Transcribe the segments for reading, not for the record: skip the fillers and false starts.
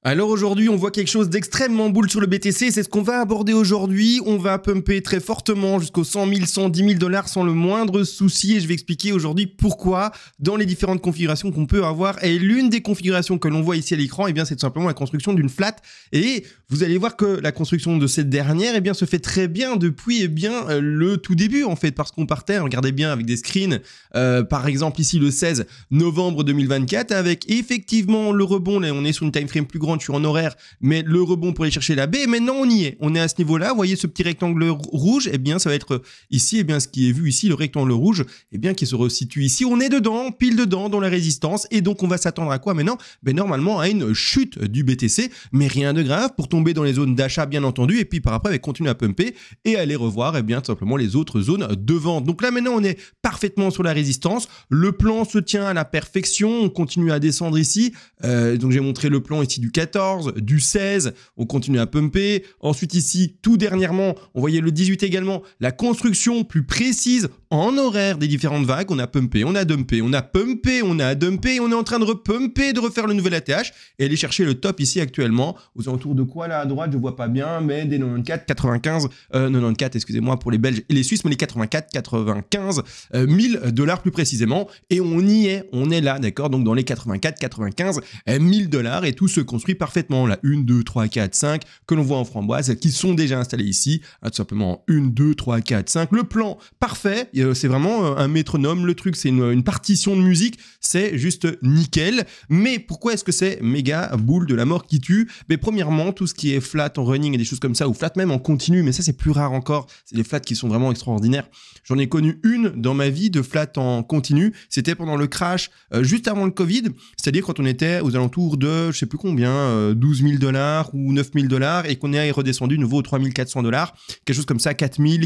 Alors aujourd'hui, on voit quelque chose d'extrêmement boule sur le BTC, c'est ce qu'on va aborder aujourd'hui. On va pumper très fortement jusqu'aux 100 000, 110 000 dollars sans le moindre souci et je vais expliquer aujourd'hui pourquoi dans les différentes configurations qu'on peut avoir. Et l'une des configurations que l'on voit ici à l'écran, eh bien, c'est tout simplement la construction d'une flat. Et vous allez voir que la construction de cette dernière, eh bien, se fait très bien depuis, le tout début, en fait, parce qu'on partait, regardez bien, avec des screens, par exemple, ici, le 16 novembre 2024, avec effectivement le rebond, là, on est sur une time frame plus grande, je suis en horaire, mais le rebond pour aller chercher la baie, et maintenant on y est. On est à ce niveau-là, vous voyez ce petit rectangle rouge, eh bien ça va être ici, eh bien ce qui est vu ici, le rectangle rouge, eh bien qui se resitue ici. On est dedans, pile dedans, dans la résistance, et donc on va s'attendre à quoi maintenant? Ben normalement à une chute du BTC, mais rien de grave, pour tomber dans les zones d'achat bien entendu, et puis par après, continuer à pumper, et aller revoir, eh bien tout simplement les autres zones de vente. Donc là maintenant on est parfaitement sur la résistance, le plan se tient à la perfection, on continue à descendre ici, donc j'ai montré le plan ici du 14, du 16, on continue à pumper. Ensuite ici, tout dernièrement, on voyait le 18 également, la construction plus précise en horaire des différentes vagues. On a pumpé, on a dumpé, on a pumpé, on a dumpé, on est en train de repumper, de refaire le nouvel ATH et aller chercher le top ici actuellement. Aux alentours de quoi là à droite, je vois pas bien, mais des 94, 95, 94, excusez-moi pour les Belges et les Suisses, mais les 84, 95 000 dollars plus précisément. Et on y est, on est là, d'accord? Donc dans les 84, 95 000 dollars et tout se construit parfaitement. La 1, 2, 3, 4, 5 que l'on voit en framboise qui sont déjà installés ici. Tout simplement 1, 2, 3, 4, 5. Le plan parfait. C'est vraiment un métronome. Le truc, c'est une partition de musique. C'est juste nickel. Mais pourquoi est-ce que c'est méga boule de la mort qui tue? Mais premièrement, tout ce qui est flat en running et des choses comme ça, ou flat même en continu, mais ça c'est plus rare encore. C'est des flats qui sont vraiment extraordinaires. J'en ai connu une dans ma vie de flat en continu. C'était pendant le crash juste avant le Covid. C'est-à-dire quand on était aux alentours de, je sais plus combien, 12 000 dollars ou 9 000 dollars et qu'on est redescendu de nouveau aux 3 400 dollars, quelque chose comme ça, 4 000,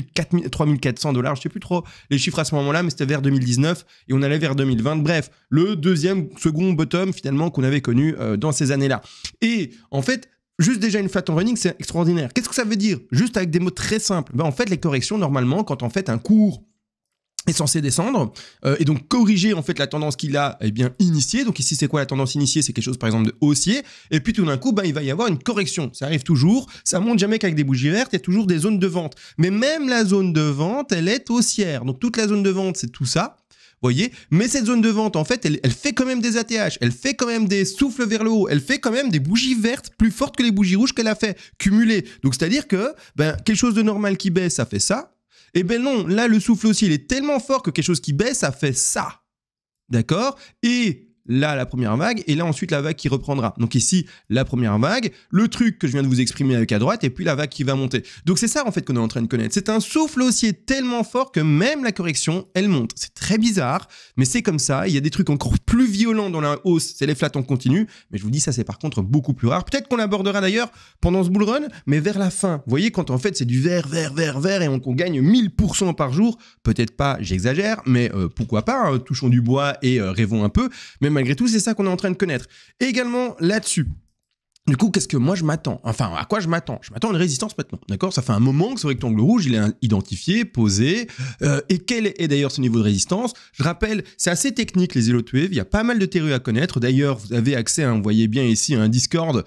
3 400 dollars, je sais plus trop les chiffres à ce moment-là, mais c'était vers 2019 et on allait vers 2020. Bref, le second bottom finalement qu'on avait connu dans ces années-là. Et en fait, juste déjà une flat en running, c'est extraordinaire. Qu'est-ce que ça veut dire? Juste avec des mots très simples. Ben, en fait, les corrections, normalement, quand en fait un cours est censé descendre et donc corriger en fait la tendance qu'il a initiée. Donc ici c'est quoi la tendance initiée? C'est quelque chose par exemple de haussier et puis tout d'un coup il va y avoir une correction. Ça arrive toujours, ça monte jamais qu'avec des bougies vertes, il y a toujours des zones de vente. Mais même la zone de vente, elle est haussière. Donc toute la zone de vente c'est tout ça. Voyez, mais cette zone de vente, en fait, elle fait quand même des ATH, elle fait quand même des souffles vers le haut, elle fait quand même des bougies vertes plus fortes que les bougies rouges qu'elle a fait cumuler. Donc c'est-à-dire que quelque chose de normal qui baisse, ça fait ça. Eh ben non, là, le souffle aussi, il est tellement fort que quelque chose qui baisse, ça fait ça. D'accord? Et là, la première vague, et là, ensuite, la vague qui reprendra. Donc ici, la première vague, le truc que je viens de vous exprimer avec à droite, et puis la vague qui va monter. Donc c'est ça, en fait, qu'on est en train de connaître. C'est un souffle haussier tellement fort que même la correction, elle monte. C'est très bizarre, mais c'est comme ça. Il y a des trucs encore plus violents dans la hausse, c'est les flats en continu. Mais je vous dis, ça, c'est par contre beaucoup plus rare. Peut-être qu'on l'abordera d'ailleurs pendant ce bull run, mais vers la fin. Vous voyez, quand en fait, c'est du vert, et on gagne 1000% par jour. Peut-être pas, j'exagère, mais pourquoi pas, hein, touchons du bois et rêvons un peu. Mais malgré tout, c'est ça qu'on est en train de connaître. Et également, là-dessus, du coup, qu'est-ce que moi je m'attends? Enfin, à quoi je m'attends? Je m'attends à une résistance maintenant, d'accord? Ça fait un moment que ce rectangle rouge, il est identifié, posé. Et quel est d'ailleurs ce niveau de résistance? Je rappelle, c'est assez technique les Elo to Wave, il y a pas mal de théories à connaître. D'ailleurs, vous avez accès, hein, vous voyez bien ici, à un Discord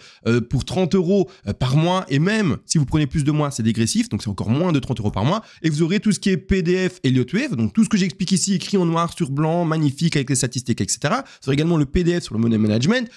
pour 30 € par mois. Et même, si vous prenez plus de mois, c'est dégressif, donc c'est encore moins de 30 € par mois. Et vous aurez tout ce qui est PDF Elo to Wave, donc tout ce que j'explique ici, écrit en noir sur blanc, magnifique, avec les statistiques, etc. Vous aurez également le PDF sur le money management.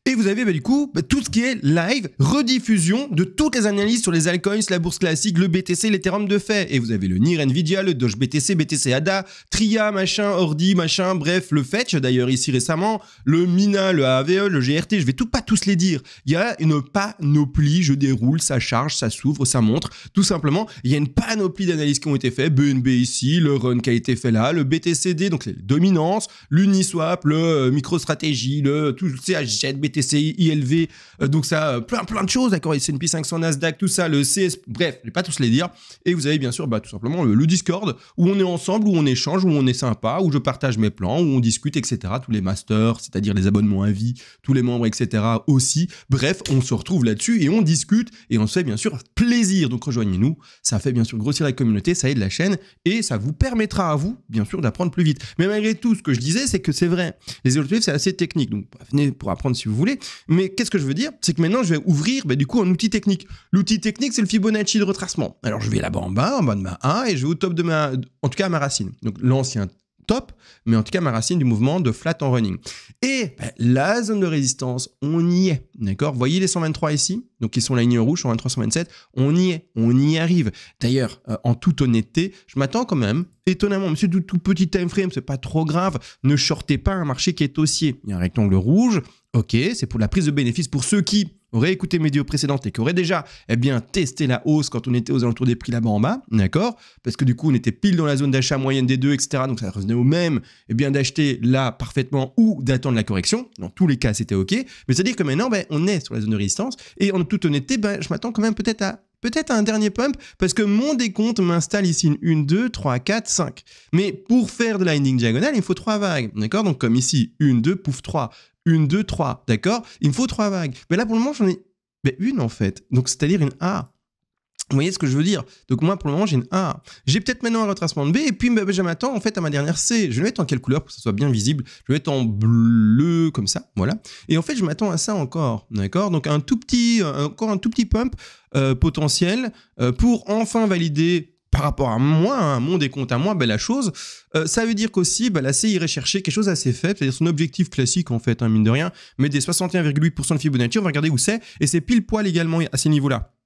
Et vous avez du coup tout ce qui est live, rediffusion de toutes les analyses sur les altcoins, la bourse classique, le BTC, l'Ethereum de fait. Et vous avez le NIR Nvidia, le Doge BTC, BTC ADA, Tria, machin, Ordi, machin, bref, le Fetch d'ailleurs ici récemment, le Mina, le AVE, le GRT, je vais pas tous les dire. Il y a une panoplie, je déroule, ça charge, ça s'ouvre, ça montre. Tout simplement, il y a une panoplie d'analyses qui ont été faites, BNB ici, le run qui a été fait là, le BTCD, donc les dominances, l'Uniswap, le MicroStrategy, le tout CHZ, BTC, ILV, donc ça, plein de choses, d'accord, S&P 500, Nasdaq, tout ça, le CS, bref, je vais pas tous les dire. Et vous avez bien sûr, tout simplement le Discord, où on est ensemble, où on échange, où on est sympa, où je partage mes plans, où on discute, etc. Tous les masters, c'est-à-dire les abonnements à vie, tous les membres, etc. aussi. Bref, on se retrouve là-dessus et on discute et on se fait bien sûr plaisir. Donc rejoignez-nous, ça fait bien sûr grossir la communauté, ça aide la chaîne et ça vous permettra à vous, bien sûr, d'apprendre plus vite. Mais malgré tout, ce que je disais, c'est que c'est vrai, les Elo to Wave, c'est assez technique, donc venez pour apprendre si vous voulez. voulez. Mais qu'est-ce que je veux dire? C'est que maintenant, je vais ouvrir du coup un outil technique. L'outil technique, c'est le Fibonacci de retracement. Alors, je vais là-bas en bas de ma A, et je vais au top de en tout cas à ma racine. Donc, l'ancien top, mais en tout cas ma racine du mouvement de flat en running. Et la zone de résistance, on y est, d'accord? Vous voyez les 123 ici, donc ils sont alignés en rouge, 123, 127, on y arrive. D'ailleurs, en toute honnêteté, je m'attends quand même, étonnamment, monsieur tout petit time frame, c'est pas trop grave, ne shortez pas un marché qui est haussier. Il y a un rectangle rouge, ok, c'est pour la prise de bénéfice pour ceux qui auraient écouté mes vidéos précédentes et qui auraient déjà testé la hausse quand on était aux alentours des prix là-bas en bas, d'accord? Parce que du coup, on était pile dans la zone d'achat moyenne des deux, etc. Donc ça revenait au même d'acheter là parfaitement ou d'attendre la correction. Dans tous les cas, c'était ok. Mais c'est-à-dire que maintenant, on est sur la zone de résistance et en toute honnêteté, je m'attends quand même peut-être à un dernier pump parce que mon décompte m'installe ici une 1, 2, 3, 4, 5. Mais pour faire de la ending diagonale, il me faut 3 vagues, d'accord? Donc comme ici, 1, 2, pouf, 3. 1, 2, 3, d'accord? Il me faut 3 vagues. Mais là, pour le moment, j'en ai une en fait. Donc, c'est-à-dire une A. Vous voyez ce que je veux dire? Donc, moi, pour le moment, j'ai une A. J'ai peut-être maintenant un retracement de B. Et puis, je m'attends en fait à ma dernière C. Je vais mettre en quelle couleur pour que ça soit bien visible? Je vais mettre en bleu, comme ça. Voilà. Et en fait, je m'attends à ça encore. D'accord? Donc, encore un tout petit pump potentiel pour enfin valider par rapport à moi, à mon décompte à moi, la chose, ça veut dire qu'aussi, la C irait chercher quelque chose assez faible, c'est-à-dire son objectif classique en fait, mine de rien, mais des 61,8% de Fibonacci, on va regarder où c'est, et c'est pile poil également à ces niveaux-là.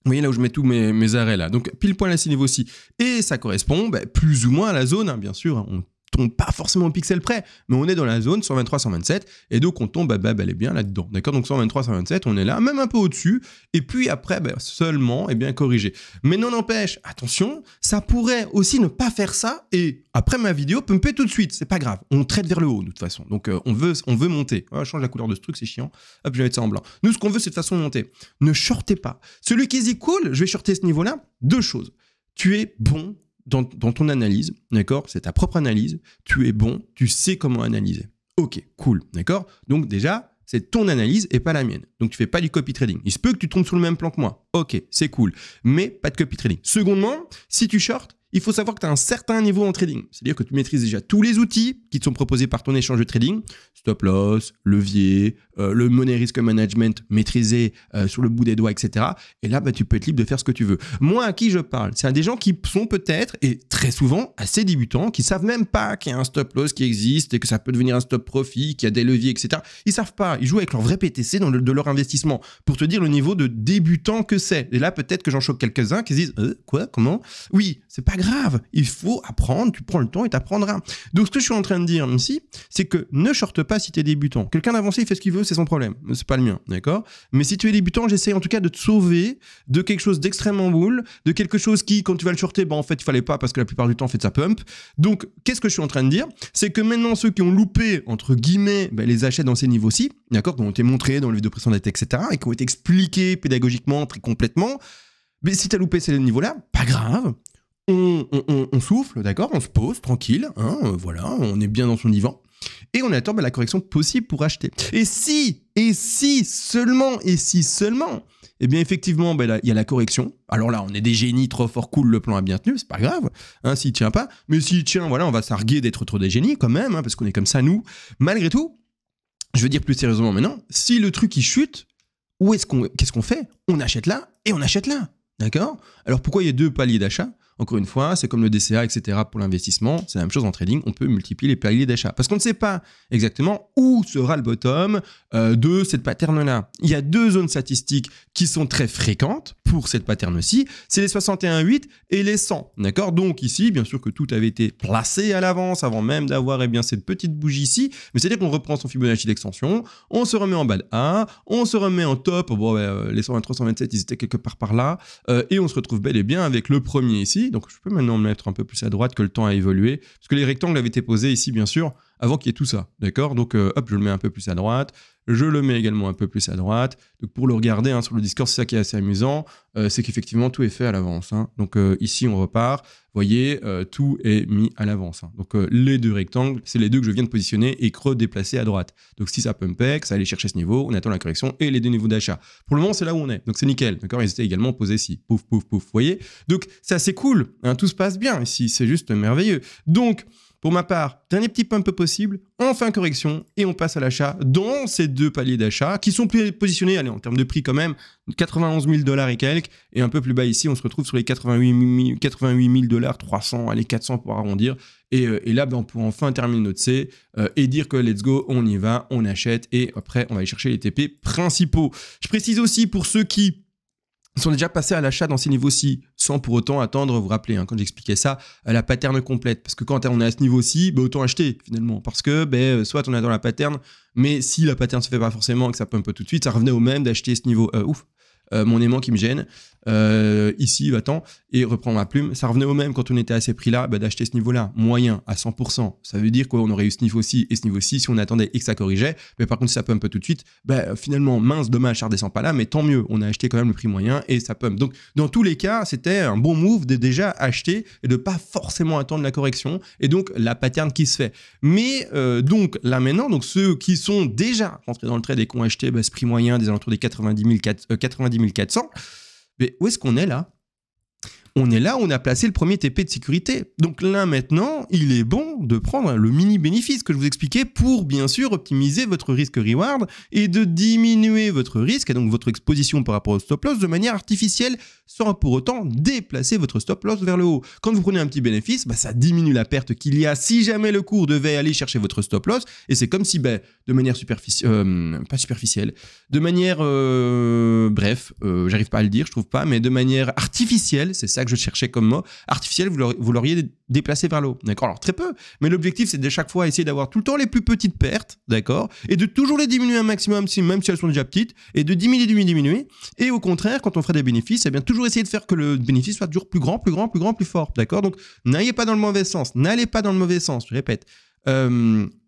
Vous voyez là où je mets tous mes arrêts là, donc pile poil à ces niveaux-ci. Et ça correspond plus ou moins à la zone, bien sûr, on tombe pas forcément au pixel près, mais on est dans la zone 123, 127, et donc on tombe elle est bien là-dedans, d'accord? Donc 123, 127, on est là, même un peu au-dessus, et puis après, seulement, corriger. Mais non n'empêche, attention, ça pourrait aussi ne pas faire ça, et après ma vidéo, pumper tout de suite, c'est pas grave, on traite vers le haut de toute façon, donc on veut monter. Je change la couleur de ce truc, c'est chiant, hop, je vais mettre ça en blanc. Nous, ce qu'on veut, c'est de façon monter. Ne shortez pas. Celui qui dit cool, je vais shorter ce niveau-là, 2 choses. Tu es bon dans ton analyse, d'accord? C'est ta propre analyse, tu es bon, tu sais comment analyser. Ok, cool, d'accord? Donc déjà, c'est ton analyse et pas la mienne. Donc tu fais pas du copy trading. Il se peut que tu tombes sur le même plan que moi. Ok, c'est cool, mais pas de copy trading. Secondement, si tu shortes, il faut savoir que tu as un certain niveau en trading. C'est-à-dire que tu maîtrises déjà tous les outils qui te sont proposés par ton échange de trading. Stop loss, levier, le money risk management maîtrisé sur le bout des doigts, etc. Et là, tu peux être libre de faire ce que tu veux. Moi, à qui je parle? C'est à des gens qui sont peut-être, et très souvent, assez débutants, qui savent même pas qu'il y a un stop loss qui existe et que ça peut devenir un stop profit, qu'il y a des leviers, etc. Ils savent pas. Ils jouent avec leur vrai PTC de leur investissement pour te dire le niveau de débutant que c'est. Et là, peut-être que j'en choque quelques-uns qui se disent quoi? Comment? Oui, c'est pas grave, il faut apprendre, tu prends le temps et t'apprendras. Donc ce que je suis en train de dire ici, c'est que ne shorte pas si tu es débutant. Quelqu'un d'avancé, il fait ce qu'il veut, c'est son problème, c'est pas le mien, d'accord? Mais si tu es débutant, j'essaie en tout cas de te sauver de quelque chose d'extrêmement boule, de quelque chose qui, quand tu vas le shorter, en fait, il fallait pas parce que la plupart du temps, en fait, ça pump. Donc, qu'est-ce que je suis en train de dire? C'est que maintenant, ceux qui ont loupé, entre guillemets, les achats dans ces niveaux-ci, d'accord, qui ont été montrés dans les vidéos précédentes, etc., et qui ont été expliqués pédagogiquement, très complètement, mais si tu as loupé ces niveaux-là, pas grave. On souffle, d'accord, on se pose tranquille, voilà, on est bien dans son divan et on attend la correction possible pour acheter. Et si seulement, eh bien effectivement, il y a la correction. Alors là, on est des génies, trop fort, cool, le plan a bien tenu, c'est pas grave, s'il tient pas. Mais s'il tient, voilà, on va s'arguer d'être trop des génies quand même, parce qu'on est comme ça nous. Malgré tout, je veux dire plus sérieusement maintenant, si le truc il chute, qu'est-ce qu'on fait? On achète là et on achète là, d'accord? Alors pourquoi il y a 2 paliers d'achat? Encore une fois, c'est comme le DCA, etc. pour l'investissement. C'est la même chose en trading. On peut multiplier les paliers d'achat. Parce qu'on ne sait pas exactement où sera le bottom de cette pattern-là. Il y a 2 zones statistiques qui sont très fréquentes pour cette pattern-ci. C'est les 61,8 et les 100. D'accord? Donc ici, bien sûr que tout avait été placé à l'avance avant même d'avoir cette petite bougie ici. Mais c'est-à-dire qu'on reprend son Fibonacci d'extension. On se remet en bas de A. On se remet en top. Les 123, 127, ils étaient quelque part par là. Et on se retrouve bel et bien avec le premier ici. Donc, je peux maintenant me mettre un peu plus à droite que le temps a évolué. Parce que les rectangles avaient été posés ici, bien sûr, avant qu'il y ait tout ça. D'accord? Donc, hop, je le mets un peu plus à droite. Je le mets également un peu plus à droite. Donc, pour le regarder sur le Discord, c'est ça qui est assez amusant. C'est qu'effectivement, tout est fait à l'avance. Donc, ici, on repart. Vous voyez, tout est mis à l'avance. Donc, les 2 rectangles, c'est les 2 que je viens de positionner et redéplacer à droite. Donc, si ça pumpait, ça allait chercher ce niveau, on attend la correction et les 2 niveaux d'achat. Pour le moment, c'est là où on est. Donc, c'est nickel. D'accord? Ils étaient également posés ici. Pouf, pouf, pouf. Vous voyez? Donc, c'est assez cool. Tout se passe bien ici. C'est juste merveilleux. Donc, pour ma part, dernier petit pump possible, on fait une correction et on passe à l'achat dans ces deux paliers d'achat qui sont positionnés, allez, en termes de prix quand même, 91 000 $ et quelques, et un peu plus bas ici, on se retrouve sur les 88 000 $, 300, allez, 400 pour arrondir. Et là, ben, on peut enfin terminer notre C et dire que let's go, on y va, on achète et après, on va aller chercher les TP principaux. Je précise aussi pour ceux qui sont déjà passés à l'achat dans ces niveaux-ci sans pour autant attendre, vous vous rappelez, hein, quand j'expliquais ça, la pattern complète. Parce que quand on est à ce niveau-ci, ben, autant acheter finalement. Parce que ben, soit on est dans la pattern, mais si la pattern ne se fait pas forcément et que ça pump tout de suite, ça revenait au même d'acheter ce niveau. Mon aimant qui me gêne. Ici, attends, et reprends ma plume. Ça revenait au même quand on était à ces prix-là, bah, d'acheter ce niveau-là, moyen, à 100%. Ça veut dire qu'on aurait eu ce niveau-ci et ce niveau-ci si on attendait et que ça corrigeait. Mais par contre, si ça pump tout de suite, bah, finalement, mince, dommage, ça redescend pas là, mais tant mieux. On a acheté quand même le prix moyen et ça pump. Donc, dans tous les cas, c'était un bon move de déjà acheter et de pas forcément attendre la correction et donc la pattern qui se fait. Mais donc, là maintenant, donc ceux qui sont déjà rentrés dans le trade et qui ont acheté bah, ce prix moyen des alentours des 90 400, mais où est-ce qu'on est là? On est là où on a placé le premier TP de sécurité. Donc là, maintenant, il est bon de prendre le mini-bénéfice que je vous expliquais pour, bien sûr, optimiser votre risque-reward et de diminuer votre risque et donc votre exposition par rapport au stop-loss de manière artificielle sans pour autant déplacer votre stop-loss vers le haut. Quand vous prenez un petit bénéfice, bah, ça diminue la perte qu'il y a si jamais le cours devait aller chercher votre stop-loss et c'est comme si, bah, de manière pas superficielle, de manière, bref, j'arrive pas à le dire, je trouve pas, mais de manière artificielle, c'est ça que je cherchais comme mot, artificiel, vous l'auriez déplacé vers le haut, d'accord? Alors très peu, mais l'objectif c'est de chaque fois essayer d'avoir tout le temps les plus petites pertes, d'accord? Et de toujours les diminuer un maximum, même si elles sont déjà petites, et de diminuer, et au contraire, quand on ferait des bénéfices, eh bien toujours essayer de faire que le bénéfice soit toujours plus grand, plus fort, d'accord? Donc n'allez pas dans le mauvais sens, je répète.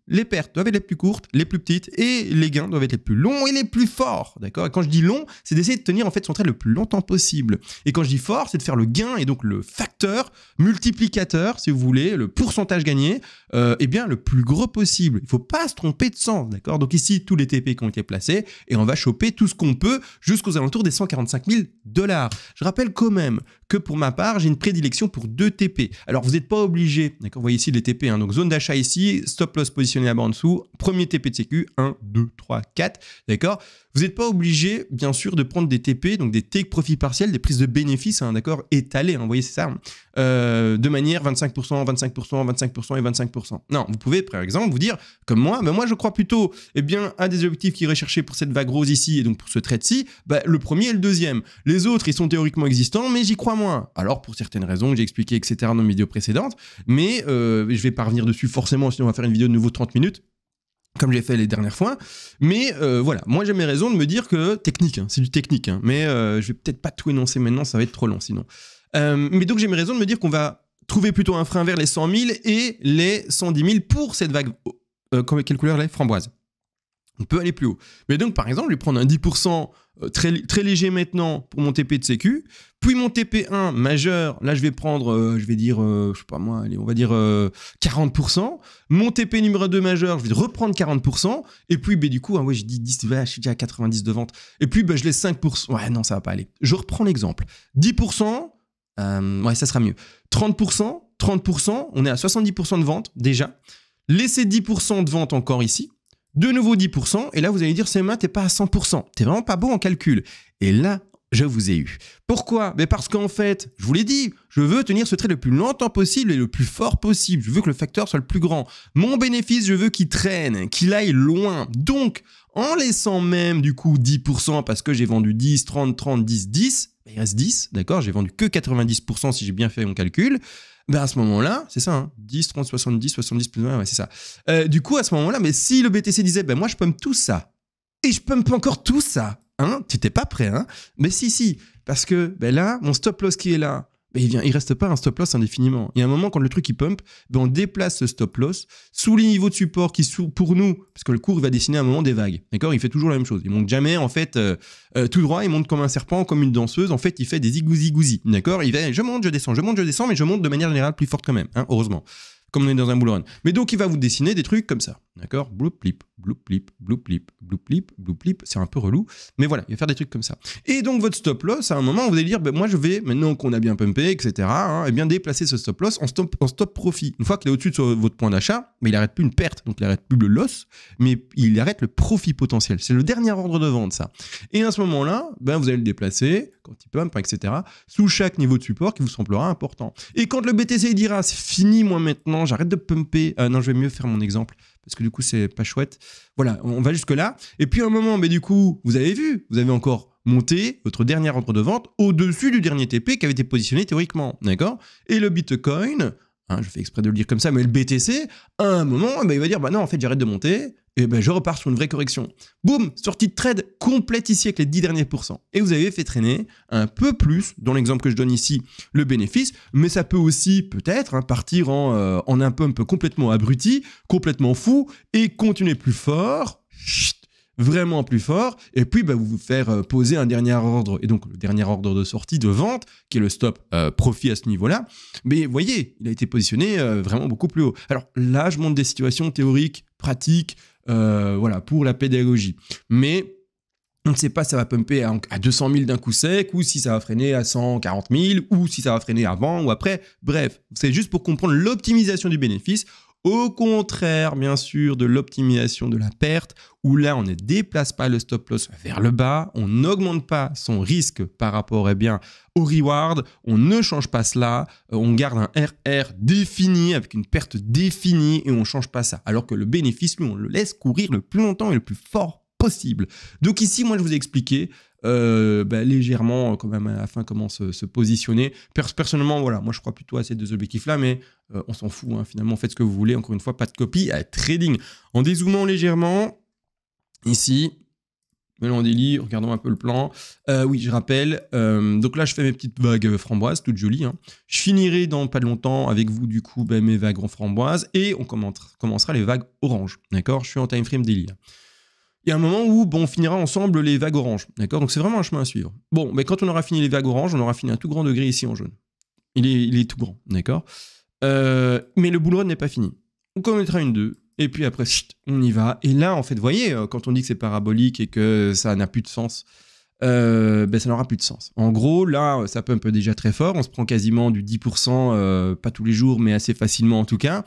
Les pertes doivent être les plus courtes, les plus petites, et les gains doivent être les plus longs et les plus forts, d'accord? Et quand je dis long, c'est d'essayer de tenir en fait son trade le plus longtemps possible. Et quand je dis fort, c'est de faire le gain et donc le facteur multiplicateur, si vous voulez, le pourcentage gagné, eh bien le plus gros possible. Il ne faut pas se tromper de sens, d'accord? Donc ici, tous les TP qui ont été placés, et on va choper tout ce qu'on peut jusqu'aux alentours des 145 000 $. Je rappelle quand même que pour ma part, j'ai une prédilection pour 2 TP. Alors vous n'êtes pas obligé, d'accord? Vous voyez ici les TP, hein, donc zone d'achat ici, stop loss positionné là-bas en dessous, premier TP de sécu, 1, 2, 3, 4, d'accord? Vous n'êtes pas obligé, bien sûr, de prendre des TP, donc des take profit partiel, des prises de bénéfices, hein, d'accord, étalées, hein, vous voyez, c'est ça, de manière 25%, 25%, 25% et 25%. Non, vous pouvez, par exemple, vous dire, comme moi, ben moi, je crois plutôt, eh bien, à des objectifs qui recherchés pour cette vague rose ici, et donc pour ce trade-ci, ben, le premier et le deuxième. Les autres, ils sont théoriquement existants, mais j'y crois moins. Alors, pour certaines raisons que j'ai expliquées, etc., dans mes vidéos précédentes, mais je vais pas revenir dessus forcément, sinon on va faire une vidéo de nouveau 30 minutes. Comme j'ai fait les dernières fois, mais voilà, moi j'ai mes raisons de me dire que technique, hein, c'est du technique, hein, mais je vais peut-être pas tout énoncer maintenant, ça va être trop long sinon. Mais donc j'ai mes raisons de me dire qu'on va trouver plutôt un frein vers les 100 000 et les 110 000 pour cette vague. Quelle couleur là? Framboise. On peut aller plus haut. Mais donc par exemple, je vais prendre un 10% très léger maintenant pour mon TP de sécu, puis mon TP1 majeur, là je vais prendre, je vais dire, je sais pas moi, allez, on va dire 40%, mon TP numéro 2 majeur, je vais reprendre 40%, et puis bah, du coup, hein, ouais, j'ai dit 10, ouais, je suis déjà à 90 de vente, et puis bah, je laisse 5%, ouais non ça va pas aller, je reprends l'exemple, 10%, ouais ça sera mieux, 30%, on est à 70% de vente déjà, laissez 10% de vente encore ici, de nouveau 10%, et là vous allez dire, c'est t'es pas à 100%, t'es vraiment pas bon en calcul. Et là, je vous ai eu. Pourquoi? Mais parce qu'en fait, je vous l'ai dit, je veux tenir ce trade le plus longtemps possible et le plus fort possible. Je veux que le facteur soit le plus grand. Mon bénéfice, je veux qu'il traîne, qu'il aille loin. Donc, en laissant même du coup 10% parce que j'ai vendu 10, 30, 30, 10, 10, il reste 10, d'accord? J'ai vendu que 90% si j'ai bien fait mon calcul. Ben à ce moment-là, c'est ça, hein, 10, 30, 70, 70 plus 1, ouais, c'est ça. Du coup, à ce moment-là, mais si le BTC disait, ben moi, je pump tout ça, et je pump encore tout ça, hein, tu n'étais pas prêt, hein? Mais si, parce que ben là, mon stop loss qui est là, ben il reste pas un stop loss indéfiniment. Il y a un moment, quand le truc il pump, ben on déplace ce stop loss sous les niveaux de support qui sont pour nous, parce que le cours il va dessiner à un moment des vagues, d'accord? Il fait toujours la même chose. Il monte jamais, en fait, tout droit, il monte comme un serpent, comme une danseuse. En fait, il fait des zigouzi, d'accord? Il va, je monte, je descends, mais je monte de manière générale plus forte quand même, hein, heureusement. Comme on est dans un bull run. Mais donc, il va vous dessiner des trucs comme ça. D'accord? Bloup-plip, bloup-plip, bloup-plip, bloup-plip, bloup-plip. C'est un peu relou. Mais voilà, il va faire des trucs comme ça. Et donc, votre stop loss, à un moment, vous allez dire, ben, moi, je vais, maintenant qu'on a bien pumpé, etc., hein, eh bien, déplacer ce stop loss en stop profit. Une fois qu'il est au-dessus de votre point d'achat, mais il n'arrête plus une perte, donc il n'arrête plus le loss, mais il arrête le profit potentiel. C'est le dernier ordre de vente, ça. Et à ce moment-là, ben, vous allez le déplacer, quand il pump, etc., sous chaque niveau de support qui vous semblera important. Et quand le BTC dira, c'est fini, moi, maintenant, j'arrête de pumper. Non, je vais mieux faire mon exemple, parce que du coup, c'est pas chouette. Voilà, on va jusque-là. Et puis, à un moment, mais du coup, vous avez vu, vous avez encore monté votre dernier ordre de vente au-dessus du dernier TP qui avait été positionné théoriquement, d'accord? Et le Bitcoin, hein, je fais exprès de le dire comme ça, mais le BTC, à un moment, ben, il va dire, bah non, en fait, j'arrête de monter, et ben, je repars sur une vraie correction. Boum, sortie de trade complète ici avec les 10 derniers pourcents. Et vous avez fait traîner un peu plus, dans l'exemple que je donne ici, le bénéfice, mais ça peut aussi, peut-être, hein, partir en un pump complètement abruti, complètement fou, et continuer plus fort, vraiment plus fort, et puis bah, vous faire poser un dernier ordre, et donc le dernier ordre de sortie, de vente, qui est le stop profit à ce niveau-là. Mais vous voyez, il a été positionné vraiment beaucoup plus haut. Alors là, je montre des situations théoriques, pratiques, voilà, pour la pédagogie. Mais on ne sait pas si ça va pumper à 200 000 d'un coup sec, ou si ça va freiner à 140 000, ou si ça va freiner avant ou après. Bref, c'est juste pour comprendre l'optimisation du bénéfice, au contraire, bien sûr, de l'optimisation de la perte, où là, on ne déplace pas le stop loss vers le bas, on n'augmente pas son risque par rapport au reward, on ne change pas cela, on garde un RR défini avec une perte définie et on ne change pas ça. Alors que le bénéfice, lui, on le laisse courir le plus longtemps et le plus fort possible. Donc ici, moi, je vous ai expliqué légèrement quand même à la fin comment se positionner. Personnellement, voilà, moi je crois plutôt à ces deux objectifs-là, mais on s'en fout, hein, finalement, faites ce que vous voulez. Encore une fois, pas de copie à trading. En dézoomant légèrement, ici, Melon Daily, regardons un peu le plan. Oui, je rappelle, donc là je fais mes petites vagues framboises, toutes jolies. Hein. Je finirai dans pas longtemps avec vous du coup mes vagues en framboise et on commencera les vagues orange. D'accord? Je suis en time frame daily. Il y a un moment où on finira ensemble les vagues oranges, d'accord? Donc c'est vraiment un chemin à suivre. Bon, mais quand on aura fini les vagues oranges, on aura fini un tout grand degré ici en jaune. Il est tout grand, d'accord? Mais le bull run n'est pas fini. On commettra une 2, et puis après, on y va. Et là, en fait, vous voyez, quand on dit que c'est parabolique et que ça n'a plus de sens, ça n'aura plus de sens. En gros, là, ça pump déjà très fort. On se prend quasiment du 10%, pas tous les jours, mais assez facilement en tout cas.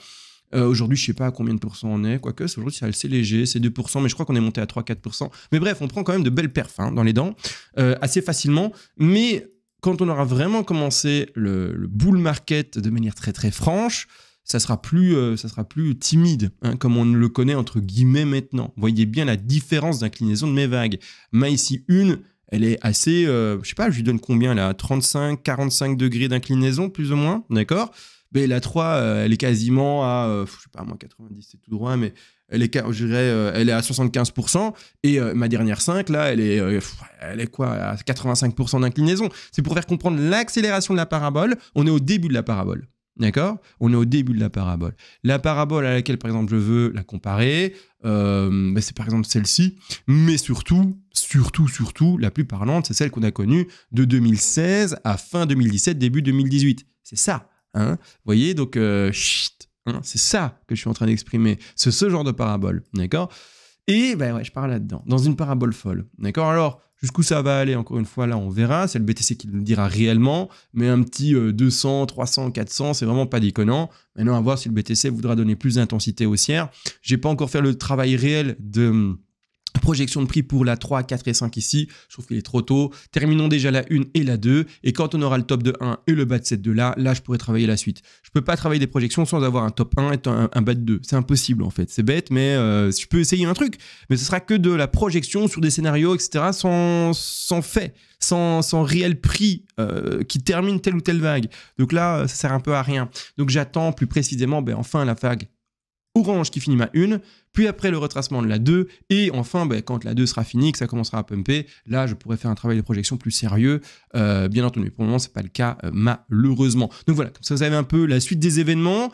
Aujourd'hui, je ne sais pas à combien de pourcents on est, quoique aujourd'hui c'est assez léger, c'est 2%, mais je crois qu'on est monté à 3-4%. Mais bref, on prend quand même de belles perfs dans les dents, assez facilement. Mais quand on aura vraiment commencé le bull market de manière très très franche, ça sera plus timide, hein, comme on le connaît entre guillemets maintenant. Vous voyez bien la différence d'inclinaison de mes vagues. Ma ici une, elle est assez, je sais pas, je lui donne combien là, 35-45 degrés d'inclinaison plus ou moins, d'accord? Mais la 3, elle est quasiment à, je sais pas, moi 90 c'est tout droit, mais elle est, je dirais, elle est à 75%. Et ma dernière 5, là, elle est quoi, à 85% d'inclinaison. C'est pour faire comprendre l'accélération de la parabole. On est au début de la parabole. D'accord? On est au début de la parabole. La parabole à laquelle, par exemple, je veux la comparer, c'est par exemple celle-ci. Mais surtout, la plus parlante, c'est celle qu'on a connue de 2016 à fin 2017, début 2018. C'est ça. Hein, vous voyez, donc, c'est ça que je suis en train d'exprimer. C'est ce genre de parabole, d'accord? Et je pars là-dedans, dans une parabole folle, d'accord? Alors, jusqu'où ça va aller, encore une fois, là, on verra. C'est le BTC qui nous le dira réellement, mais un petit 200, 300, 400, c'est vraiment pas déconnant. Maintenant, à voir si le BTC voudra donner plus d'intensité haussière. J'ai pas encore fait le travail réel de projection de prix pour la 3, 4 et 5 ici, je trouve qu'il est trop tôt. Terminons déjà la 1 et la 2, et quand on aura le top de 1 et le bas de cette 2 là je pourrai travailler la suite. Je peux pas travailler des projections sans avoir un top 1 et un bas de 2. C'est impossible en fait, c'est bête, mais je peux essayer un truc, mais ce sera que de la projection sur des scénarios, etc. sans fait, sans réel prix qui termine telle ou telle vague. Donc là, ça sert un peu à rien. Donc j'attends plus précisément, enfin la vague orange qui finit ma 1, puis après le retracement de la 2, et enfin, quand la 2 sera finie, que ça commencera à pumper, là, je pourrais faire un travail de projection plus sérieux, bien entendu. Pour le moment, c'est pas le cas, malheureusement. Donc voilà, comme ça, vous avez un peu la suite des événements.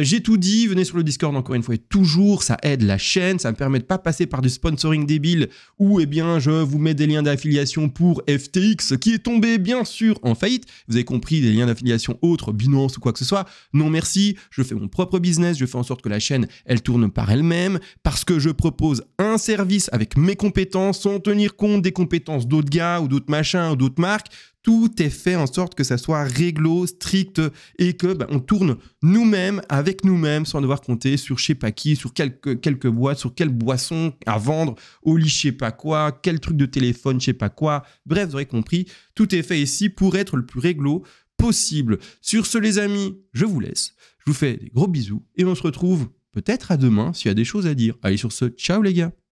J'ai tout dit, venez sur le Discord encore une fois et toujours, ça aide la chaîne, ça me permet de pas passer par du sponsoring débile où je vous mets des liens d'affiliation pour FTX qui est tombé bien sûr en faillite. Vous avez compris, des liens d'affiliation autres, Binance ou quoi que ce soit. Non merci, je fais mon propre business, je fais en sorte que la chaîne, elle tourne par elle-même. parce que je propose un service avec mes compétences sans tenir compte des compétences d'autres gars ou d'autres machins ou d'autres marques. Tout est fait en sorte que ça soit réglo, strict et que on tourne nous-mêmes, avec nous-mêmes, sans devoir compter sur je sais pas qui, sur quelques boîtes, sur quelle boisson à vendre, au lit je sais pas quoi, quel truc de téléphone je sais pas quoi. Bref, vous aurez compris, tout est fait ici pour être le plus réglo possible. Sur ce les amis, je vous laisse. Je vous fais des gros bisous et on se retrouve peut-être à demain s'il y a des choses à dire. Allez sur ce, ciao les gars.